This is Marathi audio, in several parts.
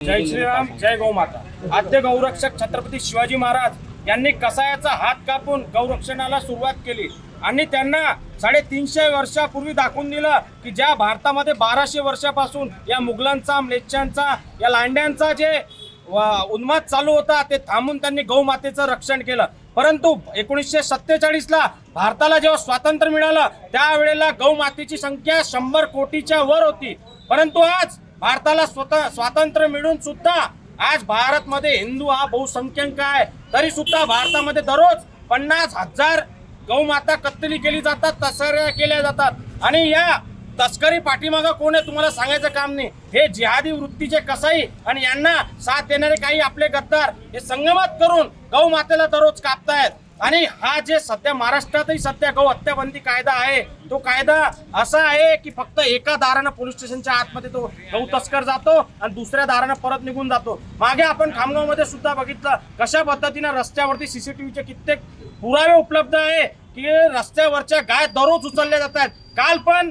जय श्रीराम, जय गौमाता। आद्य गौरक्षक छत्रपती शिवाजी महाराज यांनी कसायाचा हात कापून गौरक्षणाला सुरुवात केली आणि त्यांना 350 वर्षापूर्वी दाखवून दिलं की ज्या भारतामध्ये 1200 वर्षापासून या मुघलांचा, म्लेच्छांचा, या लांड्यांचा जे उन्माद चालू होता ते थांबून त्यांनी गौमातेचं रक्षण केलं। परंतु 1947 ला भारताला जेव्हा स्वातंत्र्य मिळालं त्यावेळेला गौमातेची संख्या 100 कोटीच्या वर होती। परंतु आज भारताला स्वातंत्र्य मिळून सुद्धा आज भारतमध्ये हिंदू हा बहुसंख्यांक आहे, तरी सुद्धा भारतामध्ये दररोज 50,000 गौमाता कत्तली केली जातात, तस्कऱ्या केल्या जातात। आणि या तस्करी पाठीमागं कोण आहे तुम्हाला सांगायचं काम नाही। हे जिहादी वृत्तीचे कसाई आणि यांना साथ देणारे काही आपले गद्दार हे संगमत करून गौमातेला दररोज कापतायत। आणि हा जे सध्या महाराष्ट्रातही सध्या गौ हत्या बंदी कायदा आहे तो कायदा असा आहे की फक्त एका दारानं पोलीस स्टेशनच्या आतमध्ये तो गौ तस्कर जातो आणि दुसऱ्या दारानं परत निघून जातो। मागे आपण खामगावमध्ये सुद्धा बघितलं कशा पद्धतीने रस्त्यावरती सीसीटीव्हीचे कित्येक पुरावे उपलब्ध आहे की रस्त्यावरच्या गाय दररोज उचलल्या जातात। काल पण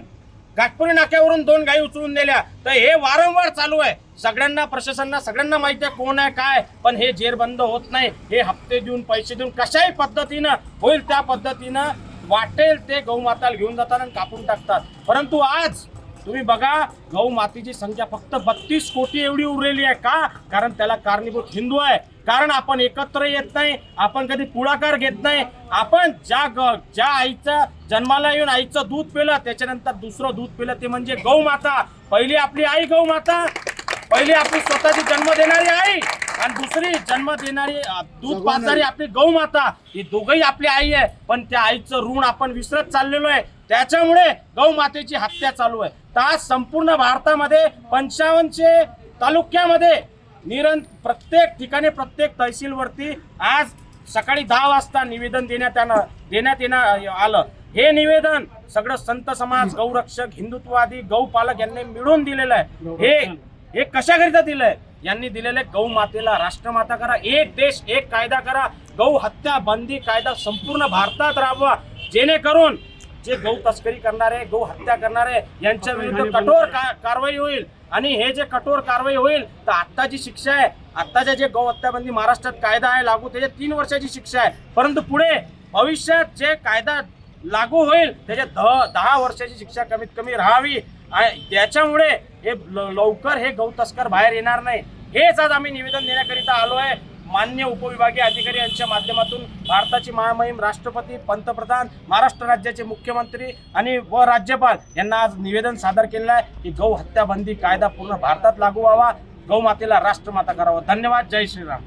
घाटपुरी नाक्यावरून 2 गायी उचलून नेल्या। तर हे वारंवार चालू आहे। सगळ्यांना प्रशासनाला सगळ्यांना माहिती आहे कोण आहे काय, पण हे जेरबंद होत नाही। हे हप्ते देऊन पैसे देऊन कशाही पद्धतीनं होईल त्या पद्धतीनं वाटेल ते गौमाताला घेऊन जातात आणि कापून टाकतात। परंतु आज तुम्ही बघा गौमातेची संख्या फक्त 32 कोटी एवढी उरलेली आहे। का? कारण त्याला कारणीभूत हिंदू आहे। कारण आपण एकत्र येत नाही, आपण कधी पुढाकार घेत नाही। आपण ज्या आईचं जन्माला येऊन आईचं दूध पिलं त्याच्यानंतर दुसरं दूध पिलं ते म्हणजे गौमाता। पहिली आपली आई गौमाता, पहिली आपली स्वतःची जन्म देणारी आई आणि दुसरी जन्म देणारी दूध पाजणारी आपली गौमाता। ही दोघही आपली आई आहे, पण त्या आईचं ऋण आपण विसरत चाललेलो आहे। त्याच्यामुळे गौमातेची हत्या चालू आहे। तर आज संपूर्ण भारतामध्ये 55 तालुक्यामध्ये प्रत्येक ठिकाणी प्रत्येक तहसीलवरती आज सकाळी 10 वाजता निवेदन देण्यात आलं। हे निवेदन सगळं संत समाज, गौरक्षक, हिंदुत्ववादी, गौपालक यांनी मिळून दिलेलं आहे। हे कशाकरिता दिलंय? यांनी दिलेले गौमातेला राष्ट्रमाता करा, एक देश एक कायदा करा, गौ हत्या बंदी कायदा संपूर्ण भारतात राबवा, जेणेकरून जे गौ तस्करी करणारे, गौ हत्या करणारे यांच्या विरुद्ध कठोर कारवाई होईल। आणि हे जे कठोर कारवाई होईल तर आत्ताची शिक्षा आहे, आत्ताच्या जे गौ हत्या बंदी महाराष्ट्रात कायदा आहे लागू त्याच्या 3 वर्षाची शिक्षा आहे। परंतु पुढे भविष्यात जे कायदा लागू होईल त्याच्या 10 वर्षाची शिक्षा कमीत कमी राहावी। त्याच्यामुळे हे लवकर हे गौ तस्कर बाहेर येणार नाही। हेच आज आम्ही निवेदन देण्याकरिता आलो आहे। मान्य उपविभागीय अधिकारी यांच्या माध्यमातून भारताचे महामहिम राष्ट्रपती, पंतप्रधान, महाराष्ट्र राज्याचे मुख्यमंत्री आणि राज्यपाल यांना आज निवेदन सादर केलेलं आहे की गौ हत्या बंदी कायदा पूर्ण भारतात लागू व्हावा, गौमातेला राष्ट्रमाता करावा। धन्यवाद। जय श्रीराम।